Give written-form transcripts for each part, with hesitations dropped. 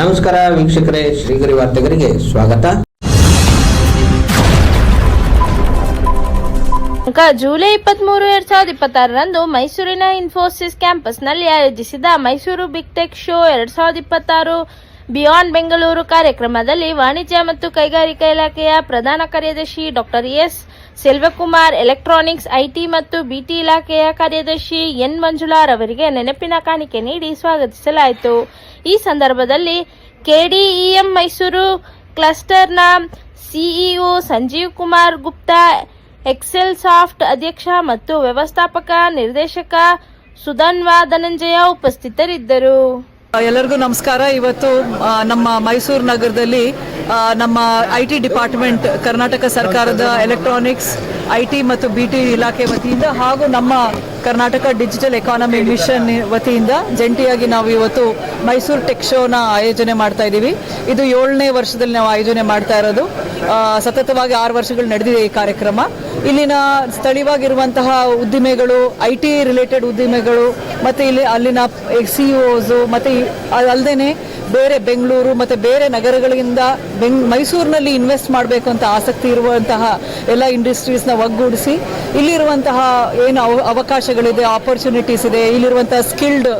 ನಮಸ್ಕಾರ ವೀಕ್ಷಕರೇ, ಶ್ರೀಗರಿ ವಾರ್ತೆಗರಿಗೆ ಸ್ವಾಗತ. ಜುಲೈ 23, 2026ರಂದು ಮೈಸೂರಿನ ಇನ್ಫೋಸಿಸ್ ಕ್ಯಾಂಪಸ್ನಲ್ಲಿ ಆಯೋಜಿಸಿದ Mysuru big tech show 2026 beyond Bengaluru ಕಾರ್ಯಕ್ರಮದಲ್ಲಿ ವಾಣಿಜ್ಯ ಮತ್ತು ಕೈಗಾರಿಕಾ ಇಲಾಖೆಯ ಪ್ರಧಾನ ಕಾರ್ಯದರ್ಶಿ doctor S Selvakumar, electronics, IT ಮತ್ತು ಬಿಟಿ ಇಲಾಖೆಯ ಕಾರ್ಯದರ್ಶಿ ಎನ್ ಮಂಜುಳಾರ್ ಅವರಿಗೆ ನೆನಪಿನ ಕಾಣಿಕೆ ನೀಡಿ ಸ್ವಾಗತಿಸಲಾಯಿತು. ಈ ಸಂದರ್ಭದಲ್ಲಿ ಕೆಡಿಇಎಂ ಮೈಸೂರು ಕ್ಲಸ್ಟರ್ನ CEO Sanjeev Kumar Gupta, Excelsoft ಅಧ್ಯಕ್ಷ ಮತ್ತು ವ್ಯವಸ್ಥಾಪಕ ನಿರ್ದೇಶಕ ಸುಧನ್ವಾ ಧನಂಜಯ ಉಪಸ್ಥಿತರಿದ್ದರು. ಎಲ್ಲರಿಗೂ ನಮಸ್ಕಾರ. ಇವತ್ತು ನಮ್ಮ ಮೈಸೂರು ನಗರದಲ್ಲಿ ನಮ್ಮ ಐಟಿ ಡಿಪಾರ್ಟ್ಮೆಂಟ್, ಕರ್ನಾಟಕ ಸರ್ಕಾರದ ಎಲೆಕ್ಟ್ರಾನಿಕ್ಸ್, ಐಟಿ ಮತ್ತು ಬಿಟಿ ಇಲಾಖೆ ವತಿಯಿಂದ ಹಾಗೂ ನಮ್ಮ ಕರ್ನಾಟಕ ಡಿಜಿಟಲ್ ಎಕಾನಮಿ ಮಿಷನ್ ವತಿಯಿಂದ ಜಂಟಿಯಾಗಿ ನಾವು ಇವತ್ತು ಮೈಸೂರು ಟೆಕ್ ಶೋನ ಆಯೋಜನೆ ಮಾಡ್ತಾ ಇದ್ದೀವಿ. ಇದು 7ನೇ ವರ್ಷದಲ್ಲಿ ನಾವು ಆಯೋಜನೆ ಮಾಡ್ತಾ ಇರೋದು. ಸತತವಾಗಿ 6 ವರ್ಷಗಳು ನಡೆದಿದೆ ಈ ಕಾರ್ಯಕ್ರಮ. ಇಲ್ಲಿನ ಸ್ಥಳೀಯವಾಗಿರುವಂತಹ ಉದ್ದಿಮೆಗಳು, ಐಟಿ ರಿಲೇಟೆಡ್ ಉದ್ದಿಮೆಗಳು ಮತ್ತು ಅಲ್ಲಿನ ಸಿಇಒಸು ಮತ್ತು ಅಲ್ಲದೆ ಬೇರೆ ಬೆಂಗಳೂರು ಮತ್ತು ಬೇರೆ ನಗರಗಳಿಂದ ಮೈಸೂರಿನಲ್ಲಿ ಇನ್ವೆಸ್ಟ್ ಮಾಡಬೇಕು ಅಂತ ಆಸಕ್ತಿ ಇರುವಂತಹ ಎಲ್ಲ ಇಂಡಸ್ಟ್ರೀಸ್ನ ಒಗ್ಗೂಡಿಸಿ ಇಲ್ಲಿರುವಂತಹ ಏನು ಅವಕಾಶಗಳಿದೆ, ಆಪರ್ಚುನಿಟೀಸ್ ಇದೆ, ಇಲ್ಲಿರುವಂತಹ ಸ್ಕಿಲ್ಡ್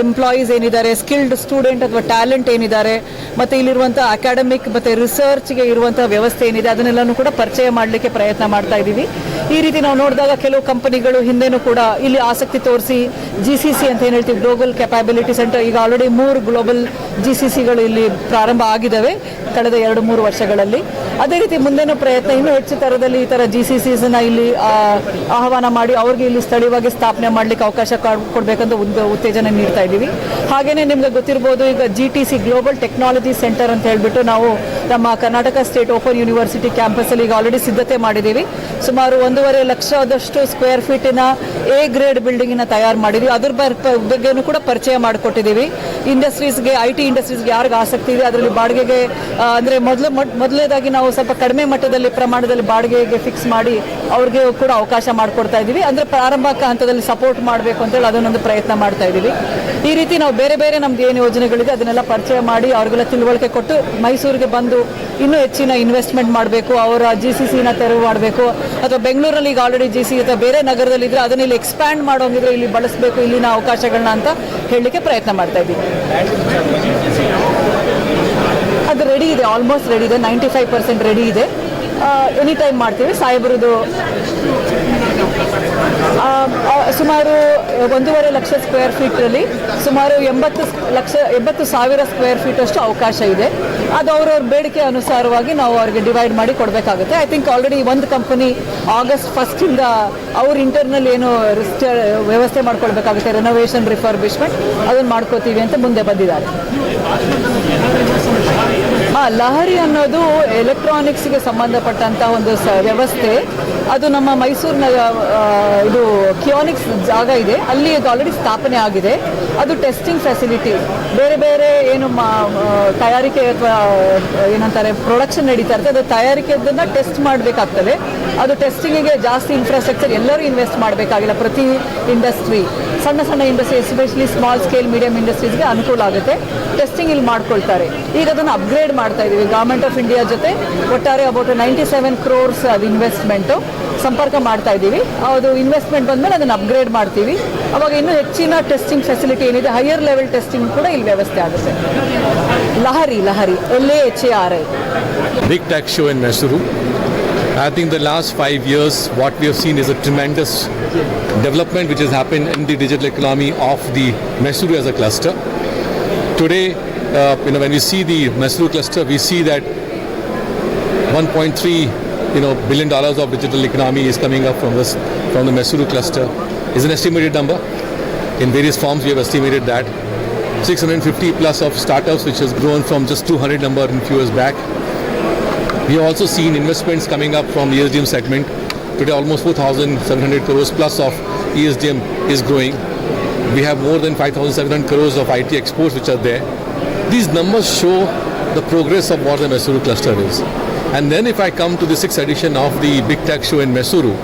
ಎಂಪ್ಲಾಯೀಸ್ ಏನಿದ್ದಾರೆ, ಸ್ಕಿಲ್ಡ್ ಸ್ಟೂಡೆಂಟ್ ಅಥವಾ ಟ್ಯಾಲೆಂಟ್ ಏನಿದ್ದಾರೆ, ಮತ್ತು ಇಲ್ಲಿರುವಂಥ ಅಕಾಡೆಮಿಕ್ ಮತ್ತು ರಿಸರ್ಚ್ಗೆ ಇರುವಂಥ ವ್ಯವಸ್ಥೆ ಏನಿದೆ ಅದನ್ನೆಲ್ಲನೂ ಕೂಡ ಪರಿಚಯ ಮಾಡಲಿಕ್ಕೆ ಪ್ರಯತ್ನ ಮಾಡ್ತಾ ಇದ್ದೀವಿ. ಈ ರೀತಿ ನಾವು ನೋಡಿದಾಗ ಕೆಲವು ಕಂಪನಿಗಳು ಹಿಂದೆನೂ ಕೂಡ ಇಲ್ಲಿ ಆಸಕ್ತಿ ತೋರಿಸಿ GCC ಅಂತ ಏನು ಹೇಳ್ತೀವಿ, ಗ್ಲೋಬಲ್ ಕೆಪಾಬಿಲಿಟಿ ಸೆಂಟರ್, ಈಗ ಆಲ್ರೆಡಿ 3 ಗ್ಲೋಬಲ್ GCCಗಳು ಇಲ್ಲಿ ಪ್ರಾರಂಭ ಆಗಿದ್ದಾವೆ ಕಳೆದ 2-3 ವರ್ಷಗಳಲ್ಲಿ. ಅದೇ ರೀತಿ ಮುಂದೇನೂ ಪ್ರಯತ್ನ ಇನ್ನೂ ಹೆಚ್ಚು ಥರದಲ್ಲಿ ಈ ಥರ GCCsನ ಇಲ್ಲಿ ಆಹ್ವಾನ ಮಾಡಿ ಅವ್ರಿಗೆ ಇಲ್ಲಿ ಸ್ಥಳೀಯವಾಗಿ ಸ್ಥಾಪನೆ ಮಾಡಲಿಕ್ಕೆ ಅವಕಾಶ ಕೊಡಬೇಕಂತ ಉತ್ತೇಜನ ನೀಡ್ತಾ ಇದ್ದೀವಿ. ಹಾಗೆಯೇ ನಿಮ್ಗೆ ಗೊತ್ತಿರ್ಬೋದು, ಈಗ GTC ಗ್ಲೋಬಲ್ ಟೆಕ್ನಾಲಜಿ ಸೆಂಟರ್ ಅಂತ ಹೇಳಿಬಿಟ್ಟು ನಾವು ನಮ್ಮ ಕರ್ನಾಟಕ ಸ್ಟೇಟ್ ಓಪನ್ ಯೂನಿವರ್ಸಿಟಿ ಕ್ಯಾಂಪಸ್ಸಲ್ಲಿ ಈಗ ಆಲ್ರೆಡಿ ಸಿದ್ಧತೆ ಮಾಡಿದ್ದೀವಿ. ಸುಮಾರು 1.5 ಲಕ್ಷದಷ್ಟು ಸ್ಕ್ವೇರ್ ಫೀಟಿನ A ಗ್ರೇಡ್ ಬಿಲ್ಡಿಂಗಿನ ತಯಾರು ಮಾಡಿದ್ದೀವಿ. ಅದ್ರ ಬಗ್ಗೆನೂ ಕೂಡ ಪರಿಚಯ ಮಾಡಿಕೊಟ್ಟಿದ್ದೀವಿ. ಇಂಡಸ್ಟ್ರೀಸ್ಗೆ, IT ಇಂಡಸ್ಟ್ರೀಸ್ಗೆ ಯಾರಿಗೆ ಆಸಕ್ತಿ ಇದೆ ಅದರಲ್ಲಿ ಬಾಡಿಗೆಗೆ ಅಂದರೆ ಮೊದಲನೇದಾಗಿ ನಾವು ಸ್ವಲ್ಪ ಕಡಿಮೆ ಮಟ್ಟದಲ್ಲಿ ಪ್ರಮಾಣದಲ್ಲಿ ಬಾಡಿಗೆಗೆ ಫಿಕ್ಸ್ ಮಾಡಿ ಅವ್ರಿಗೆ ಕೂಡ ಅವಕಾಶ ಮಾಡಿಕೊಡ್ತಾ ಇದ್ದೀವಿ. ಅಂದರೆ ಪ್ರಾರಂಭಿಕ ಹಂತದಲ್ಲಿ ಸಪೋರ್ಟ್ ಮಾಡಬೇಕು ಅಂತೇಳಿ ಅದನ್ನೊಂದು ಪ್ರಯತ್ನ ಮಾಡ್ತಾ ಇದ್ದೀವಿ. ಈ ರೀತಿ ನಾವು ಬೇರೆ ಬೇರೆ ನಮ್ದು ಏನು ಯೋಜನೆಗಳಿದೆ ಅದನ್ನೆಲ್ಲ ಪರಿಚಯ ಮಾಡಿ ಅವ್ರಿಗೆಲ್ಲ ತಿಳುವಳಿಕೆ ಕೊಟ್ಟು ಮೈಸೂರಿಗೆ ಬಂದು ಇನ್ನೂ ಹೆಚ್ಚಿನ ಇನ್ವೆಸ್ಟ್ಮೆಂಟ್ ಮಾಡಬೇಕು, ಅವರ GCCನ ತೆರವು ಮಾಡಬೇಕು, ಅಥವಾ ಬೆಂಗಳೂರಲ್ಲಿ ಈಗ ಆಲ್ರೆಡಿ GCC ಅಥವಾ ಬೇರೆ ನಗರದಲ್ಲಿ ಇದ್ರೆ ಅದನ್ನ ಇಲ್ಲಿ ಎಕ್ಸ್ಪ್ಯಾಂಡ್ ಮಾಡೋಂಗಿದ್ರೆ ಇಲ್ಲಿ ಬಳಸಬೇಕು ಇಲ್ಲಿನ ಅವಕಾಶಗಳನ್ನ ಅಂತ ಹೇಳಲಿಕ್ಕೆ ಪ್ರಯತ್ನ ಮಾಡ್ತಾ ಇದ್ದೀವಿ. ಅದು ರೆಡಿ ಇದೆ, ಆಲ್ಮೋಸ್ಟ್ ರೆಡಿ ಇದೆ, 95% ರೆಡಿ ಇದೆ. ಎನಿ ಟೈಮ್ ಮಾಡ್ತೀವಿ. ಸಾಹೇಬರದು ಸುಮಾರು 1.5 ಲಕ್ಷ ಸ್ಕ್ವೇರ್ ಫೀಟಲ್ಲಿ ಸುಮಾರು 80,000 ಸ್ಕ್ವೇರ್ ಫೀಟ್ ಅಷ್ಟು ಅವಕಾಶ ಇದೆ. ಅದು ಅವ್ರವ್ರ ಬೇಡಿಕೆ ಅನುಸಾರವಾಗಿ ನಾವು ಅವ್ರಿಗೆ ಡಿವೈಡ್ ಮಾಡಿ ಕೊಡಬೇಕಾಗುತ್ತೆ. ಐ ಥಿಂಕ್ ಆಲ್ರೆಡಿ ಒಂದು ಕಂಪನಿ August 1 ಅವ್ರ ಇಂಟರ್ನಲ್ ಏನು ವ್ಯವಸ್ಥೆ ಮಾಡ್ಕೊಳ್ಬೇಕಾಗುತ್ತೆ, ರೆನೋವೇಷನ್, ರಿಫರ್ಬಿಶ್ಮೆಂಟ್, ಅದನ್ನು ಮಾಡ್ಕೋತೀವಿ ಅಂತ ಮುಂದೆ ಬಂದಿದ್ದಾರೆ. ಲಹರಿ ಅನ್ನೋದು ಎಲೆಕ್ಟ್ರಾನಿಕ್ಸ್ಗೆ ಸಂಬಂಧಪಟ್ಟಂಥ ಒಂದು ವ್ಯವಸ್ಥೆ. ಅದು ನಮ್ಮ ಮೈಸೂರಿನ ಇದು ಕಿಯೋನಿಕ್ಸ್ ಜಾಗ ಇದೆ, ಅಲ್ಲಿ ಅದು ಆಲ್ರೆಡಿ ಸ್ಥಾಪನೆ ಆಗಿದೆ. ಅದು ಟೆಸ್ಟಿಂಗ್ ಫೆಸಿಲಿಟಿ, ಬೇರೆ ಬೇರೆ ಏನು ತಯಾರಿಕೆ ಅಥವಾ ಏನಂತಾರೆ ಪ್ರೊಡಕ್ಷನ್ ನಡೀತಾ ಇರ್ತದೆ, ಅದು ತಯಾರಿಕೆದನ್ನು ಟೆಸ್ಟ್ ಮಾಡಬೇಕಾಗ್ತದೆ. ಅದು ಟೆಸ್ಟಿಂಗಿಗೆ ಜಾಸ್ತಿ ಇನ್ಫ್ರಾಸ್ಟ್ರಕ್ಚರ್ ಎಲ್ಲರೂ ಇನ್ವೆಸ್ಟ್ ಮಾಡಬೇಕಾಗಿಲ್ಲ. ಪ್ರತಿ ಇಂಡಸ್ಟ್ರಿ, ಸಣ್ಣ industry, especially small scale medium ಇಂಡಸ್ಟ್ರೀಸ್ಗೆ ಅನುಕೂಲ ಆಗುತ್ತೆ. ಟೆಸ್ಟಿಂಗ್ ಇಲ್ಲಿ ಮಾಡ್ಕೊಳ್ತಾರೆ. ಈಗ ಅದನ್ನು ಅಪ್ಗ್ರೇಡ್ ಮಾಡ್ತಾ ಇದ್ದೀವಿ ಗವರ್ಮೆಂಟ್ ಆಫ್ ಇಂಡಿಯಾ ಜೊತೆ. ಒಟ್ಟಾರೆ ಅಬೌಟ್ 97 crores ಅದು ಇನ್ವೆಸ್ಟ್ಮೆಂಟು ಸಂಪರ್ಕ ಮಾಡ್ತಾ ಇದ್ದೀವಿ. ಅದು ಇನ್ವೆಸ್ಟ್ಮೆಂಟ್ ಬಂದಮೇಲೆ ಅದನ್ನು ಅಪ್ಗ್ರೇಡ್ ಮಾಡ್ತೀವಿ. ಅವಾಗ ಇನ್ನೂ ಹೆಚ್ಚಿನ ಟೆಸ್ಟಿಂಗ್ ಫೆಸಿಲಿಟಿ ಏನಿದೆ, ಹೈಯರ್ ಲೆವೆಲ್ ಟೆಸ್ಟಿಂಗ್ ಕೂಡ ಇಲ್ಲಿ ವ್ಯವಸ್ಥೆ ಆಗುತ್ತೆ. Lahari LAHARI Big Tech Show in Mysuru. I think the last 5 years what we have seen is a tremendous development which has happened in the digital economy of the Mysuru as a cluster. Today, when we see the Mysuru cluster, we see that 1.3 billion dollars of digital economy is coming up from the Mysuru cluster. Is an estimated number. In various forms, we have estimated that 650 plus of startups, which has grown from just 200 number in few years back. We have also seen investments coming up from the ESDM segment. Today, almost 4,700 crores plus of ESDM is growing. We have more than 5,700 crores of IT exports which are there. These numbers show the progress of what the Mysuru cluster is. And then if I come to the 6th edition of the Big Tech Show in Mysuru,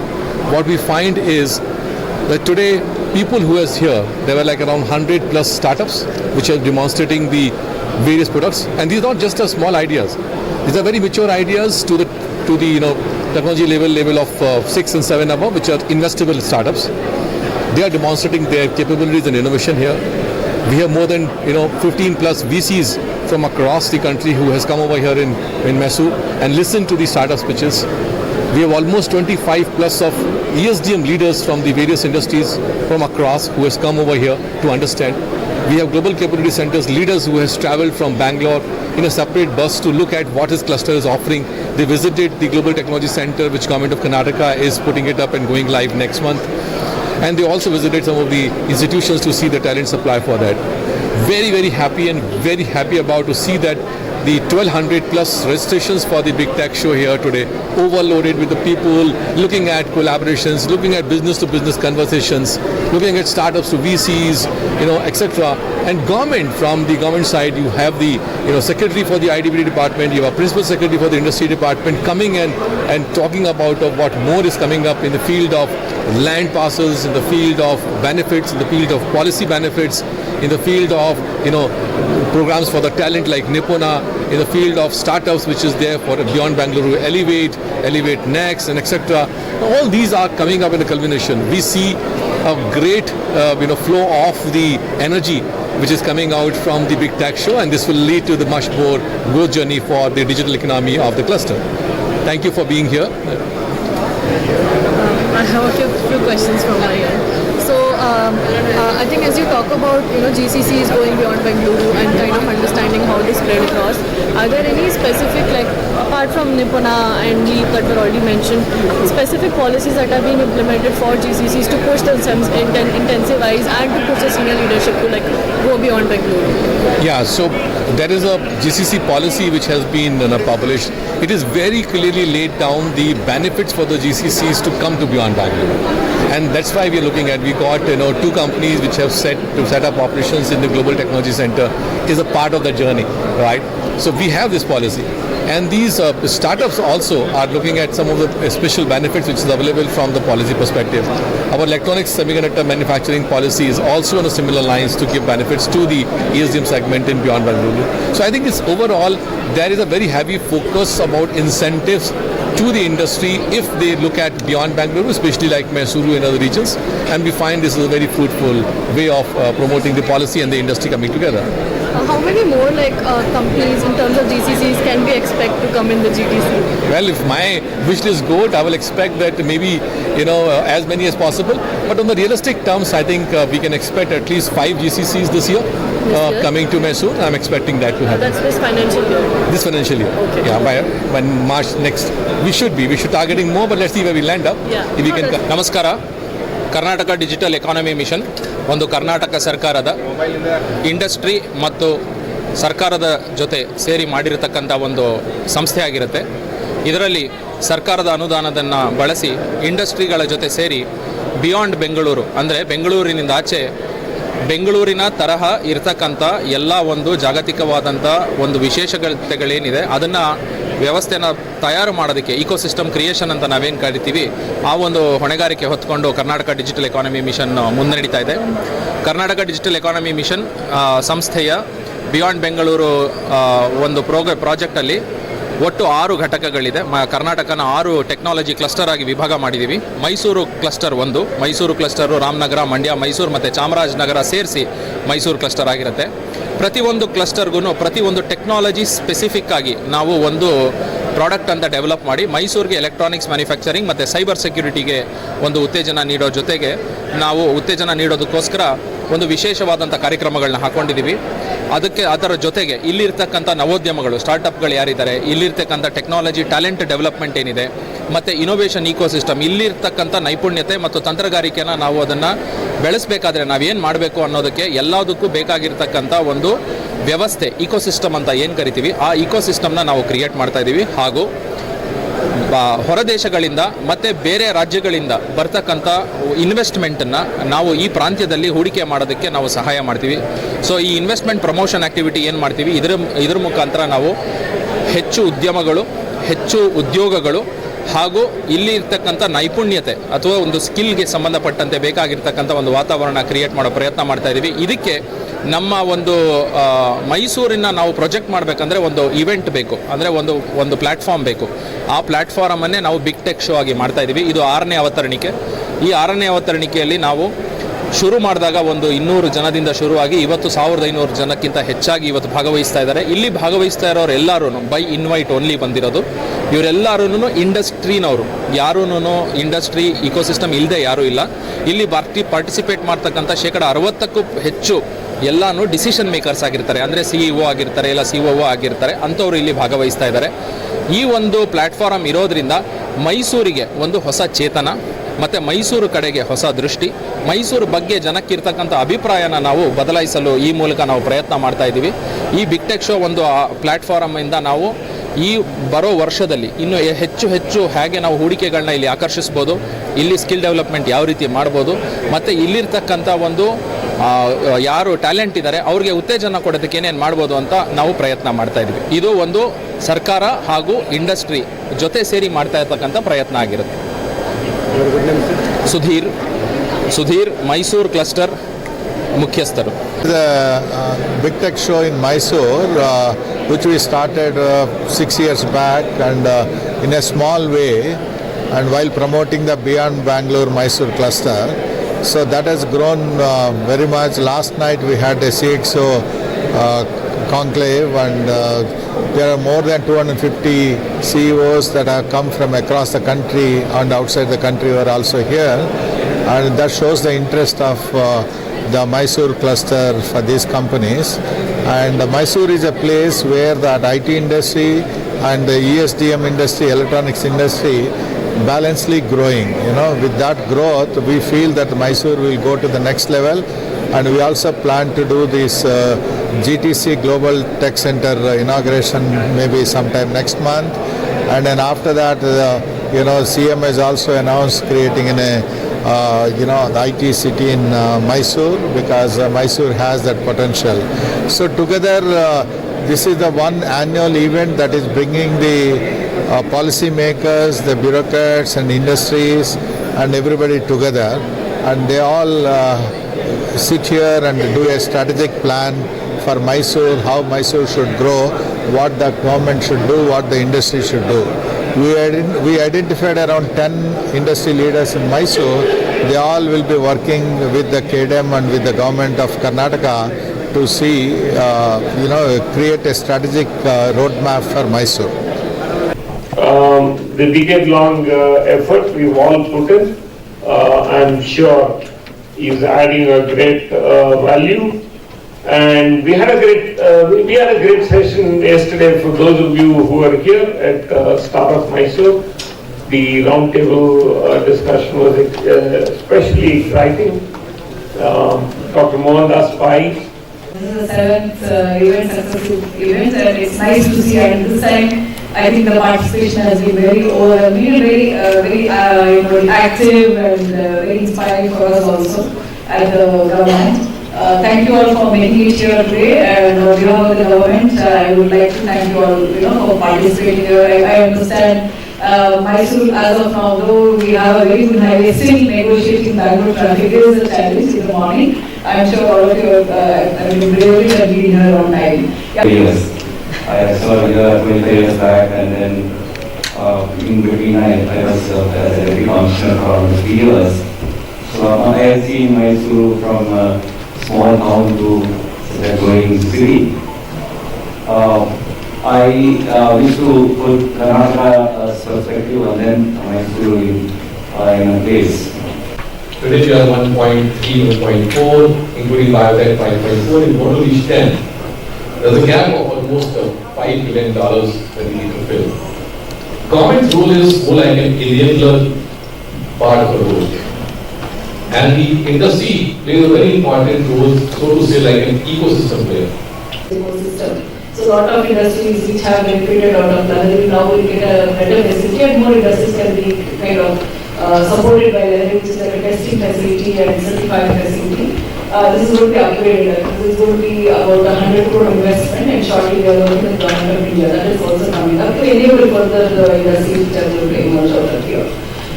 what we find is that today people who is here, there were like around 100 plus startups which are demonstrating the various products. And these are not just small ideas. These are very mature ideas to the technology level of 6 and 7 above, which are investable startups. They are demonstrating their capabilities and innovation here. We have more than 15 plus VCs from across the country who has come over here in Mysore and listened to the startup pitches. We have almost 25 plus of ESDM leaders from the various industries from across who has come over here to understand. We have global capability centers leaders who has traveled from Bangalore in a separate bus to look at what his cluster is offering. They visited the Global Technology Center, which Government of Karnataka is putting it up and going live next month. And they also visited some of the institutions to see the talent supply for that. Very, very happy and very happy about to see that the 1200 plus registrations for the Big Tech Show here today, overloaded with the people looking at collaborations, looking at business to business conversations, looking at startups to VCs, etc. And government, from the government side, you have the secretary for the IDBT department, you have a principal secretary for the industry department coming and talking about what more is coming up in the field of land parcels, in the field of benefits, in the field of policy benefits, in the field of programs for the talent like Nipuna, in the field of startups which is there for Beyond Bangalore, Elevate Next, and etc. All these are coming up in the culmination. We see a great flow of the energy which is coming out from the Big Tech Show, and this will lead to the much more growth journey for the digital economy of the cluster. Thank you for being here. I have a few questions from my end. So I think as you talk about GCCs going beyond Bengaluru and kind of understanding how they spread across, are there any specific, like apart from Nipuna and LEAP that were already mentioned, specific policies that are being implemented for GCCs to push themselves intensivize and to push the senior leadership to go beyond Bengaluru? Yeah, so there is a GCC policy which has been published. It is very clearly laid down the benefits for the GCCs to come to beyond Bangalore. And that's why we are looking at, we got 2 companies which have set up operations in the Global Technology Center is a part of the journey, right? So we have this policy. And these startups also are looking at some of the special benefits which is available from the policy perspective. Our electronics semiconductor manufacturing policy is also on a similar lines to give benefits to the ESDM segment in beyond Bangalore. So I think it's overall, there is a very heavy focus about incentives to the industry if they look at beyond Bangalore, especially like Mysuru and other regions. And we find this is a very fruitful way of promoting the policy and the industry coming together. How many more companies in terms of GCCs can we expect to come in the GTC? Well, if my wish list goes, I will expect that maybe as many as possible. But on the realistic terms, I think we can expect at least 5 GCCs this year coming to Mysore. I'm expecting that to happen. That's this financial year? This financial year. Okay. Yeah, by March next. We should targeting more, but let's see where we land up. Yeah. If we can. ನಮಸ್ಕಾರ. Karnataka digital economy mission ಒಂದು ಕರ್ನಾಟಕ ಸರ್ಕಾರದ industry ಮತ್ತು ಸರ್ಕಾರದ ಜೊತೆ ಸೇರಿ ಮಾಡಿರತಕ್ಕಂಥ ಒಂದು ಸಂಸ್ಥೆ ಆಗಿರುತ್ತೆ. ಇದರಲ್ಲಿ ಸರ್ಕಾರದ ಅನುದಾನವನ್ನು ಬಳಸಿ ಇಂಡಸ್ಟ್ರಿಗಳ ಜೊತೆ ಸೇರಿ ಬಿಯಾಂಡ್ ಬೆಂಗಳೂರು ಅಂದರೆ ಬೆಂಗಳೂರಿನಿಂದ ಆಚೆ ಬೆಂಗಳೂರಿನ ತರಹ ಇರತಕ್ಕಂಥ ಎಲ್ಲ ಒಂದು ಜಾಗತಿಕವಾದಂಥ ಒಂದು ವಿಶೇಷತೆಗಳೇನಿದೆ ಅದನ್ನು ವ್ಯವಸ್ಥೆನ ತಯಾರು ಮಾಡೋದಕ್ಕೆ ಇಕೋಸಿಸ್ಟಮ್ ಕ್ರಿಯೇಷನ್ ಅಂತ ನಾವೇನು ಕರಿತೀವಿ ಆ ಒಂದು ಹೊಣೆಗಾರಿಕೆ ಹೊತ್ಕೊಂಡು ಕರ್ನಾಟಕ ಡಿಜಿಟಲ್ ಎಕಾನಮಿ ಮಿಷನ್ ಮುನ್ನಡೀತಾ ಇದೆ. ಕರ್ನಾಟಕ ಡಿಜಿಟಲ್ ಎಕಾನಮಿ ಮಿಷನ್ ಸಂಸ್ಥೆಯ ಬಿಯಾಂಡ್ ಬೆಂಗಳೂರು ಒಂದು ಪ್ರಾಜೆಕ್ಟಲ್ಲಿ ಒಟ್ಟು 6 ಘಟಕಗಳಿದೆ. ಕರ್ನಾಟಕನ 6 ಟೆಕ್ನಾಲಜಿ ಕ್ಲಸ್ಟರ್ ಆಗಿ ವಿಭಾಗ ಮಾಡಿದ್ದೀವಿ. ಮೈಸೂರು ಕ್ಲಸ್ಟರ್ 1, ಮೈಸೂರು ಕ್ಲಸ್ಟರು ರಾಮನಗರ, ಮಂಡ್ಯ, ಮೈಸೂರು ಮತ್ತು ಚಾಮರಾಜನಗರ ಸೇರಿಸಿ ಮೈಸೂರು ಕ್ಲಸ್ಟರ್ ಆಗಿರುತ್ತೆ. ಪ್ರತಿಯೊಂದು ಕ್ಲಸ್ಟರ್ಗೂ ಪ್ರತಿಯೊಂದು ಟೆಕ್ನಾಲಜಿ ಸ್ಪೆಸಿಫಿಕ್ ಆಗಿ ನಾವು ಒಂದು ಪ್ರಾಡಕ್ಟ್ ಅಂತ ಡೆವಲಪ್ ಮಾಡಿ ಮೈಸೂರಿಗೆ ಎಲೆಕ್ಟ್ರಾನಿಕ್ಸ್ ಮ್ಯಾನುಫ್ಯಾಕ್ಚರಿಂಗ್ ಮತ್ತು ಸೈಬರ್ ಸೆಕ್ಯೂರಿಟಿಗೆ ಒಂದು ಉತ್ತೇಜನ ನೀಡೋ ಜೊತೆಗೆ ನಾವು ಉತ್ತೇಜನ ನೀಡೋದಕ್ಕೋಸ್ಕರ ಒಂದು ವಿಶೇಷವಾದಂಥ ಕಾರ್ಯಕ್ರಮಗಳನ್ನ ಹಾಕ್ಕೊಂಡಿದ್ದೀವಿ. ಅದರ ಜೊತೆಗೆ ಇಲ್ಲಿರ್ತಕ್ಕಂಥ ನವೋದ್ಯಮಗಳು ಸ್ಟಾರ್ಟಪ್ಗಳು ಯಾರಿದ್ದಾರೆ, ಇಲ್ಲಿರ್ತಕ್ಕಂಥ ಟೆಕ್ನಾಲಜಿ ಟ್ಯಾಲೆಂಟ್ ಡೆವಲಪ್ಮೆಂಟ್ ಏನಿದೆ ಮತ್ತು ಇನೋವೇಷನ್ ಇಕೋಸಿಸ್ಟಮ್, ಇಲ್ಲಿರ್ತಕ್ಕಂಥ ನೈಪುಣ್ಯತೆ ಮತ್ತು ತಂತ್ರಗಾರಿಕೆನ ನಾವು ಅದನ್ನು ಬೆಳೆಸಬೇಕಾದ್ರೆ ನಾವೇನು ಮಾಡಬೇಕು ಅನ್ನೋದಕ್ಕೆ ಎಲ್ಲದಕ್ಕೂ ಬೇಕಾಗಿರ್ತಕ್ಕಂಥ ಒಂದು ವ್ಯವಸ್ಥೆ ಇಕೋಸಿಸ್ಟಮ್ ಅಂತ ಏನು ಕರಿತೀವಿ ಆ ಇಕೋಸಿಸ್ಟಮ್ನ ನಾವು ಕ್ರಿಯೇಟ್ ಮಾಡ್ತಾ ಇದ್ದೀವಿ. ಹಾಗೂ ಹೊರ ದೇಶಗಳಿಂದ ಮತ್ತು ಬೇರೆ ರಾಜ್ಯಗಳಿಂದ ಬರ್ತಕ್ಕಂಥ ಇನ್ವೆಸ್ಟ್ಮೆಂಟನ್ನು ನಾವು ಈ ಪ್ರಾಂತ್ಯದಲ್ಲಿ ಹೂಡಿಕೆ ಮಾಡೋದಕ್ಕೆ ನಾವು ಸಹಾಯ ಮಾಡ್ತೀವಿ. ಸೊ ಈ ಇನ್ವೆಸ್ಟ್ಮೆಂಟ್ ಪ್ರಮೋಷನ್ ಆ್ಯಕ್ಟಿವಿಟಿ ಏನು ಮಾಡ್ತೀವಿ ಇದ್ರ ಮುಖಾಂತರ ನಾವು ಹೆಚ್ಚು ಉದ್ಯಮಗಳು, ಹೆಚ್ಚು ಉದ್ಯೋಗಗಳು ಹಾಗೂ ಇಲ್ಲಿ ಇರ್ತಕ್ಕಂಥ ನೈಪುಣ್ಯತೆ ಅಥವಾ ಒಂದು ಸ್ಕಿಲ್ಗೆ ಸಂಬಂಧಪಟ್ಟಂತೆ ಬೇಕಾಗಿರ್ತಕ್ಕಂಥ ಒಂದು ವಾತಾವರಣ ಕ್ರಿಯೇಟ್ ಮಾಡೋ ಪ್ರಯತ್ನ ಮಾಡ್ತಾ ಇದ್ದೀವಿ. ಇದಕ್ಕೆ ನಮ್ಮ ಒಂದು ಮೈಸೂರಿನ ನಾವು ಪ್ರೊಜೆಕ್ಟ್ ಮಾಡಬೇಕಂದ್ರೆ ಒಂದು ಇವೆಂಟ್ ಬೇಕು, ಅಂದರೆ ಒಂದು ಪ್ಲ್ಯಾಟ್ಫಾರ್ಮ್ ಬೇಕು. ಆ ಪ್ಲ್ಯಾಟ್ಫಾರ್ಮನ್ನೇ ನಾವು ಬಿಗ್ ಟೆಕ್ ಶೋ ಆಗಿ ಮಾಡ್ತಾ ಇದ್ದೀವಿ. ಇದು 6ನೇ ಅವತರಣಿಕೆ. ಈ 6ನೇ ಅವತರಣಿಕೆಯಲ್ಲಿ ನಾವು ಶುರು ಮಾಡಿದಾಗ ಒಂದು 200 ಜನದಿಂದ ಶುರುವಾಗಿ ಇವತ್ತು 1500 ಜನಕ್ಕಿಂತ ಹೆಚ್ಚಾಗಿ ಇವತ್ತು ಭಾಗವಹಿಸ್ತಾ ಇದ್ದಾರೆ. ಇಲ್ಲಿ ಭಾಗವಹಿಸ್ತಾ ಇರೋರು ಎಲ್ಲರೂ ಬೈ ಇನ್ವೈಟ್ ಓನ್ಲಿ ಬಂದಿರೋದು. ಇವರೆಲ್ಲರೂ ಇಂಡಸ್ಟ್ರಿನವರು, ಯಾರೂ ಇಂಡಸ್ಟ್ರಿ ಇಕೋಸಿಸ್ಟಮ್ ಇಲ್ಲದೆ ಯಾರೂ ಇಲ್ಲ. ಇಲ್ಲಿ ಪಾರ್ಟಿಸಿಪೇಟ್ ಮಾಡ್ತಕ್ಕಂಥ 60%ಕ್ಕೂ ಹೆಚ್ಚು ಎಲ್ಲನೂ ಡಿಸಿಷನ್ ಮೇಕರ್ಸ್ ಆಗಿರ್ತಾರೆ, ಅಂದರೆ CEO ಆಗಿರ್ತಾರೆ, ಇಲ್ಲ COO ಆಗಿರ್ತಾರೆ, ಅಂಥವ್ರು ಇಲ್ಲಿ ಭಾಗವಹಿಸ್ತಾ ಇದ್ದಾರೆ. ಈ ಒಂದು ಪ್ಲ್ಯಾಟ್ಫಾರ್ಮ್ ಇರೋದ್ರಿಂದ ಮೈಸೂರಿಗೆ ಒಂದು ಹೊಸ ಚೇತನ ಮತ್ತು ಮೈಸೂರು ಕಡೆಗೆ ಹೊಸ ದೃಷ್ಟಿ, ಮೈಸೂರು ಬಗ್ಗೆ ಜನಕ್ಕಿರ್ತಕ್ಕಂಥ ಅಭಿಪ್ರಾಯನ ನಾವು ಬದಲಾಯಿಸಲು ಈ ಮೂಲಕ ನಾವು ಪ್ರಯತ್ನ ಮಾಡ್ತಾ ಇದ್ದೀವಿ. ಈ ಬಿಗ್ ಟೆಕ್ ಶೋ ಒಂದು ಪ್ಲ್ಯಾಟ್ಫಾರ್ಮಿಂದ ನಾವು ಈ ಬರೋ ವರ್ಷದಲ್ಲಿ ಇನ್ನೂ ಹೆಚ್ಚು ಹೇಗೆ ನಾವು ಹೂಡಿಕೆಗಳನ್ನ ಇಲ್ಲಿ ಆಕರ್ಷಿಸ್ಬೋದು, ಇಲ್ಲಿ ಸ್ಕಿಲ್ ಡೆವಲಪ್ಮೆಂಟ್ ಯಾವ ರೀತಿ ಮಾಡ್ಬೋದು, ಮತ್ತು ಇಲ್ಲಿರ್ತಕ್ಕಂಥ ಒಂದು ಯಾರು ಟ್ಯಾಲೆಂಟ್ ಇದ್ದಾರೆ ಅವ್ರಿಗೆ ಉತ್ತೇಜನ ಕೊಡೋದಕ್ಕೆ ಏನೇನು ಮಾಡ್ಬೋದು ಅಂತ ನಾವು ಪ್ರಯತ್ನ ಮಾಡ್ತಾ ಇದ್ವಿ. ಇದು ಒಂದು ಸರ್ಕಾರ ಹಾಗೂ ಇಂಡಸ್ಟ್ರಿ ಜೊತೆ ಸೇರಿ ಮಾಡ್ತಾ ಇರ್ತಕ್ಕಂಥ ಪ್ರಯತ್ನ ಆಗಿರುತ್ತೆ. ಸುಧೀರ್ ಮೈಸೂರು ಕ್ಲಸ್ಟರ್ ಮುಖ್ಯಸ್ಥರು. The Big Tech Show in Mysore, which we started 6 years back and in a small way, and while promoting the Beyond Bangalore Mysore cluster. So that has grown very much. Last night we had a CXO conclave, and there are more than 250 CEOs that have come from across the country and outside the country who are also here, and that shows the interest of the Mysore cluster for these companies. And Mysore is a place where the IT industry and the ESDM industry, electronics industry, balancedly growing. With that growth, we feel that Mysore will go to the next level, and we also plan to do this GTC Global Tech Center inauguration maybe sometime next month, and then after that, CM has also announced creating the IT city in Mysore, because Mysore has that potential. So together, this is the one annual event that is bringing the policy makers, the bureaucrats and industries and everybody together, and they all sit here and do a strategic plan for Mysore, how Mysore should grow, what the government should do, what the industry should do. We identified around 10 industry leaders in Mysore. They all will be working with the KDM and with the government of Karnataka to see, create a strategic roadmap for Mysore. The decade-long effort we've all put in, I'm sure is adding a great value. And we had a great session yesterday for those of you who are here at Startup Mysore. The roundtable discussion was especially exciting. Dr. Mohandas Pai. This is the 7th successive event, and it's nice to see. And this time, I think the participation has been very overwhelming, very active, and very inspiring for us also at the government. Thank you all for making it here today, and on behalf of the government, I would like to thank you all, for participating here. I understand Mysore, as of now, though we have a very good highway, still negotiating Bangalore traffic is a challenge in the morning. I'm sure all of you have been bravely and being here on time. Yes, I saw you 20 years back, and then in between I was as a deputy commissioner for 3 years. So I have seen Mysore from a small town to a growing city. I wish to put Karnataka's perspective and then Mysore in a place. Today we are 1.3, 1.4, including biotech 5.4, in want to reach 10. There's a gap of almost $5 billion that we need to fill. Government's role is more like an enabler part of the role. And the industry plays a very important role, so to say, like an ecosystem player. Ecosystem. So a lot of industries which have benefited out of that, now we get a better facility, and more industries can be kind of supported by Lehri, which is like a testing facility and certifying facility. This is going to be upgraded. This is going to be about 100 crore investment, and shortly we are working with Government of India. That is also coming up to enable further the industries which are going to emerge out of here.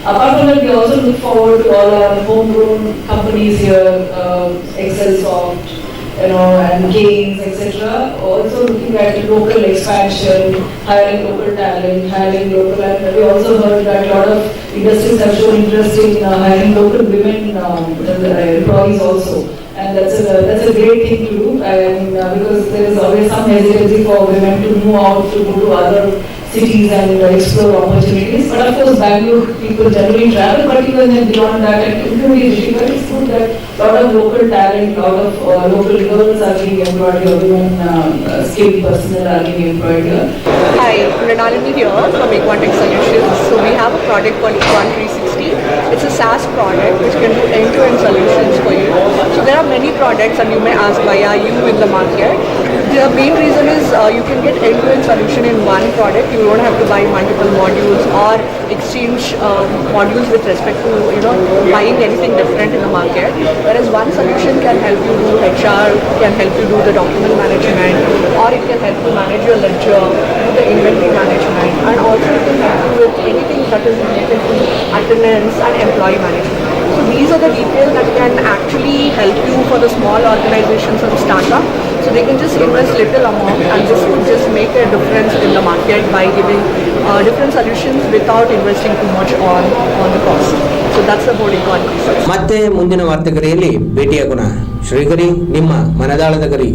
Apart from that, we also look forward to all our homegrown companies here, Excelsoft, and games, etc. Also looking at local expansion, hiring local talent, hiring local, and we also heard that a lot of industries have shown interest in hiring local women employees also. And that's a great thing to do. Because there is always some hesitancy for women to move out, to go to other cities and explore opportunities. But of course, Bangalore people generally travel, but even then beyond that, and including Rishikar, it's good that a lot of local talent, a lot of local girls are being employed here, women skilled personnel are being employed here. Hi, Mrinalini here from Equan Tech Solutions. So we have a product called Equan 360. It's a SaaS product which can do end-to-end solutions for you. So there are many products, and you may ask why are you in the market. The main reason is you can get end-to-end solution in one product. You don't have to buy multiple modules or exchange modules with respect to buying anything different in the market. Whereas one solution can help you do HR, can help you do the document management, or it can help you manage your ledger, do the inventory management, and also it can help you with anything that is related to attendance and employee management. So these are the details that can actually help you for the small organizations or the startup. So they can just invest little amount, and this would just make a difference in the market by giving different solutions without investing too much on the cost. So that's about Equan. ಮತ್ತೆ ಮುಂದಿನ ವಾರ್ತೆಗರಿಯಲ್ಲಿ ಭೇಟಿಯಾಗೋಣ. ಶ್ರೀಗರಿ, ನಿಮ್ಮ ಮನದಾಳದ ಗರಿ.